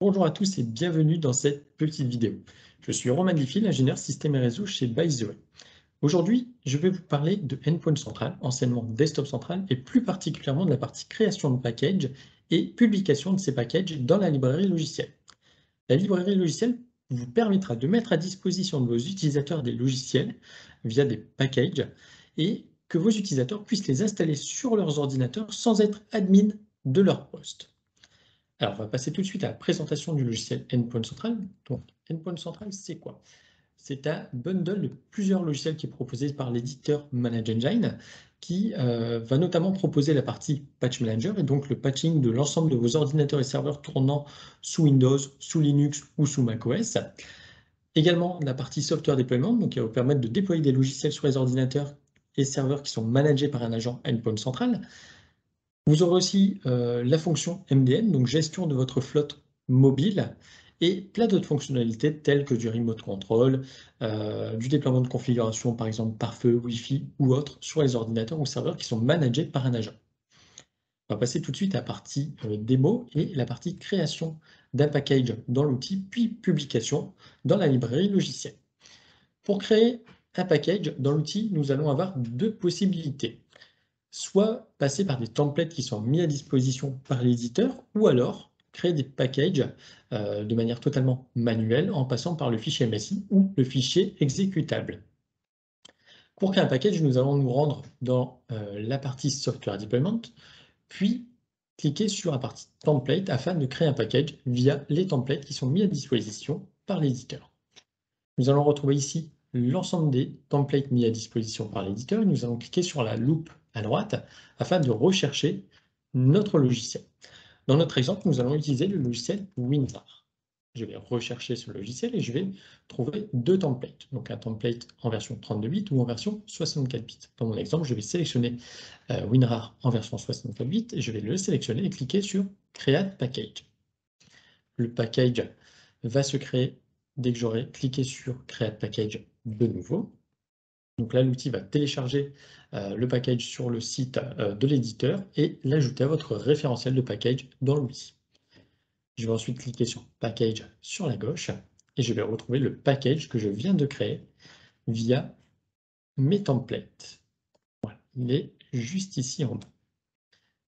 Bonjour à tous et bienvenue dans cette petite vidéo. Je suis Romain Diffil, ingénieur système et réseau chez By the Way. Aujourd'hui, je vais vous parler de Endpoint Central, anciennement Desktop Central, et plus particulièrement de la partie création de packages et publication de ces packages dans la librairie logicielle. La librairie logicielle vous permettra de mettre à disposition de vos utilisateurs des logiciels via des packages et que vos utilisateurs puissent les installer sur leurs ordinateurs sans être admin de leur poste. Alors, on va passer tout de suite à la présentation du logiciel Endpoint Central. Donc, Endpoint Central, c'est quoi? C'est un bundle de plusieurs logiciels qui est proposé par l'éditeur ManageEngine, qui va notamment proposer la partie Patch Manager et donc le patching de l'ensemble de vos ordinateurs et serveurs tournant sous Windows, sous Linux ou sous macOS. Également, la partie Software Deployment, donc qui va vous permettre de déployer des logiciels sur les ordinateurs et serveurs qui sont managés par un agent Endpoint Central. Vous aurez aussi la fonction MDM, donc gestion de votre flotte mobile, et plein d'autres fonctionnalités telles que du remote control, du déploiement de configuration, par exemple pare-feu, Wi-Fi ou autres, sur les ordinateurs ou serveurs qui sont managés par un agent. On va passer tout de suite à la partie démo et la partie création d'un package dans l'outil, puis publication dans la librairie logicielle. Pour créer un package dans l'outil, nous allons avoir deux possibilités. Soit passer par des templates qui sont mis à disposition par l'éditeur, ou alors créer des packages de manière totalement manuelle en passant par le fichier MSI ou le fichier exécutable. Pour créer un package, nous allons nous rendre dans la partie Software Deployment, puis cliquer sur la partie Template afin de créer un package via les templates qui sont mis à disposition par l'éditeur. Nous allons retrouver ici l'ensemble des templates mis à disposition par l'éditeur et nous allons cliquer sur la loupe à droite afin de rechercher notre logiciel. Dans notre exemple, nous allons utiliser le logiciel WinRAR. Je vais rechercher ce logiciel et je vais trouver deux templates. Donc un template en version 32 bits ou en version 64 bits. Dans mon exemple, je vais sélectionner WinRAR en version 64 bits et je vais le sélectionner et cliquer sur Create Package. Le package va se créer dès que j'aurai cliqué sur Create Package de nouveau. Donc là, l'outil va télécharger le package sur le site de l'éditeur et l'ajouter à votre référentiel de package dans l'outil. Je vais ensuite cliquer sur Package sur la gauche et je vais retrouver le package que je viens de créer via mes templates. Voilà, il est juste ici en bas.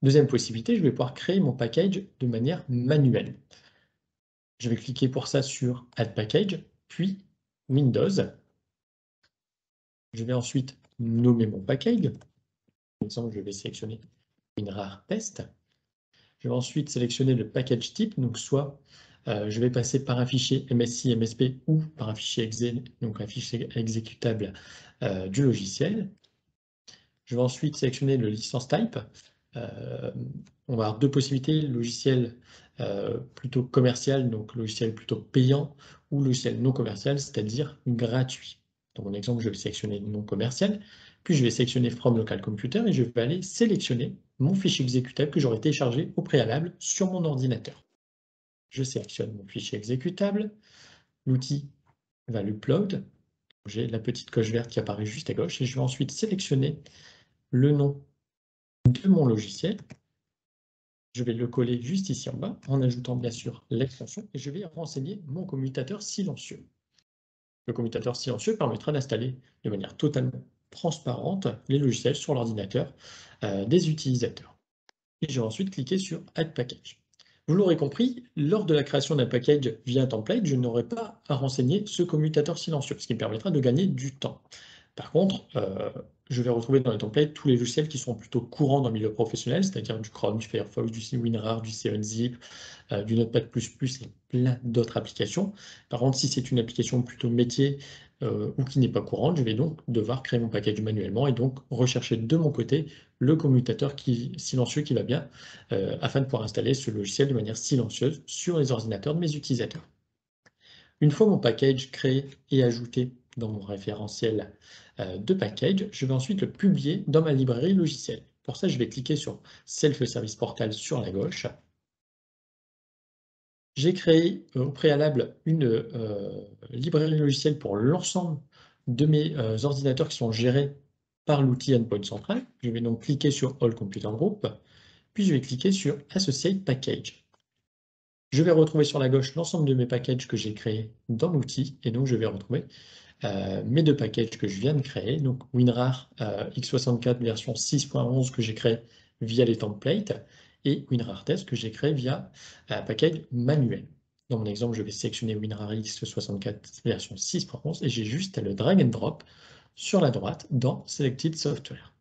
Deuxième possibilité, je vais pouvoir créer mon package de manière manuelle. Je vais cliquer pour ça sur Add Package, puis Windows. Je vais ensuite nommer mon package. Par exemple, je vais sélectionner WinRAR Test. Je vais ensuite sélectionner le package type, donc soit je vais passer par un fichier MSI, MSP ou par un fichier exe, donc un fichier exécutable du logiciel. Je vais ensuite sélectionner le license type. On va avoir deux possibilités, logiciel plutôt commercial, donc logiciel plutôt payant, ou logiciel non commercial, c'est-à-dire gratuit. Dans mon exemple, je vais sélectionner non commercial, puis je vais sélectionner From Local Computer et je vais aller sélectionner mon fichier exécutable que j'aurais téléchargé au préalable sur mon ordinateur. Je sélectionne mon fichier exécutable, l'outil va l'upload, j'ai la petite coche verte qui apparaît juste à gauche et je vais ensuite sélectionner le nom de mon logiciel. Je vais le coller juste ici en bas en ajoutant bien sûr l'extension et je vais renseigner mon commutateur silencieux. Le commutateur silencieux permettra d'installer de manière totalement transparente les logiciels sur l'ordinateur des utilisateurs. Et je vais ensuite cliquer sur Add Package. Vous l'aurez compris, lors de la création d'un package via un template, je n'aurai pas à renseigner ce commutateur silencieux, ce qui me permettra de gagner du temps. Par contre, je vais retrouver dans les templates tous les logiciels qui sont plutôt courants dans le milieu professionnel, c'est-à-dire du Chrome, du Firefox, du WinRAR, du 7zip, du Notepad++ et plein d'autres applications. Par contre, si c'est une application plutôt métier ou qui n'est pas courante, je vais donc devoir créer mon package manuellement et donc rechercher de mon côté le commutateur silencieux qui va bien afin de pouvoir installer ce logiciel de manière silencieuse sur les ordinateurs de mes utilisateurs. Une fois mon package créé et ajouté dans mon référentiel de package, je vais ensuite le publier dans ma librairie logicielle. Pour ça, je vais cliquer sur Self-Service Portal sur la gauche. J'ai créé au préalable une librairie logicielle pour l'ensemble de mes ordinateurs qui sont gérés par l'outil Endpoint Central. Je vais donc cliquer sur All Computer Group, puis je vais cliquer sur Associate Package. Je vais retrouver sur la gauche l'ensemble de mes packages que j'ai créés dans l'outil, et donc je vais retrouver mes 2 packages que je viens de créer, donc WinRAR x64 version 6.11 que j'ai créé via les templates, et WinRAR test que j'ai créé via un package manuel. Dans mon exemple, je vais sélectionner WinRAR x64 version 6.11 et j'ai juste à le drag and drop sur la droite dans Selected Software.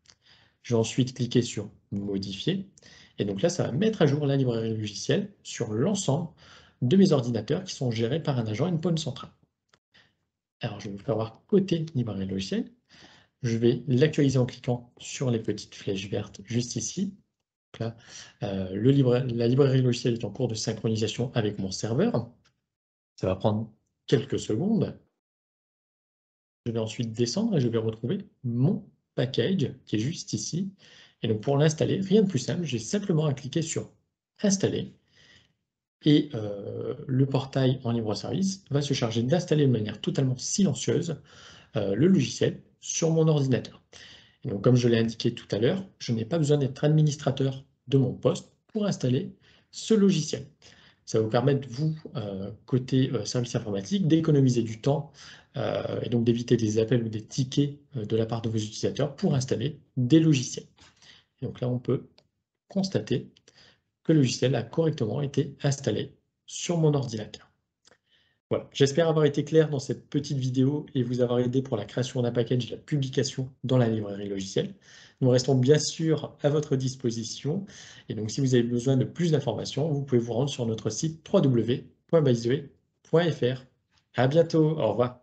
Je vais ensuite cliquer sur Modifier, et donc là, ça va mettre à jour la librairie logicielle sur l'ensemble de mes ordinateurs qui sont gérés par un agent Endpoint Central. Alors, je vais vous faire voir côté librairie logicielle. Je vais l'actualiser en cliquant sur les petites flèches vertes juste ici. Donc là, la librairie logicielle est en cours de synchronisation avec mon serveur. Ça va prendre quelques secondes. Je vais ensuite descendre et je vais retrouver mon package qui est juste ici. Et donc pour l'installer, rien de plus simple, j'ai simplement à cliquer sur Installer. Et le portail en libre service va se charger d'installer de manière totalement silencieuse le logiciel sur mon ordinateur. Et donc, comme je l'ai indiqué tout à l'heure, je n'ai pas besoin d'être administrateur de mon poste pour installer ce logiciel. Ça va vous permettre, vous, côté service informatique, d'économiser du temps et donc d'éviter des appels ou des tickets de la part de vos utilisateurs pour installer des logiciels. Et donc là, on peut constater que le logiciel a correctement été installé sur mon ordinateur. Voilà, j'espère avoir été clair dans cette petite vidéo et vous avoir aidé pour la création d'un package et la publication dans la librairie logicielle. Nous restons bien sûr à votre disposition. Et donc, si vous avez besoin de plus d'informations, vous pouvez vous rendre sur notre site www.bytheway.fr. À bientôt, au revoir.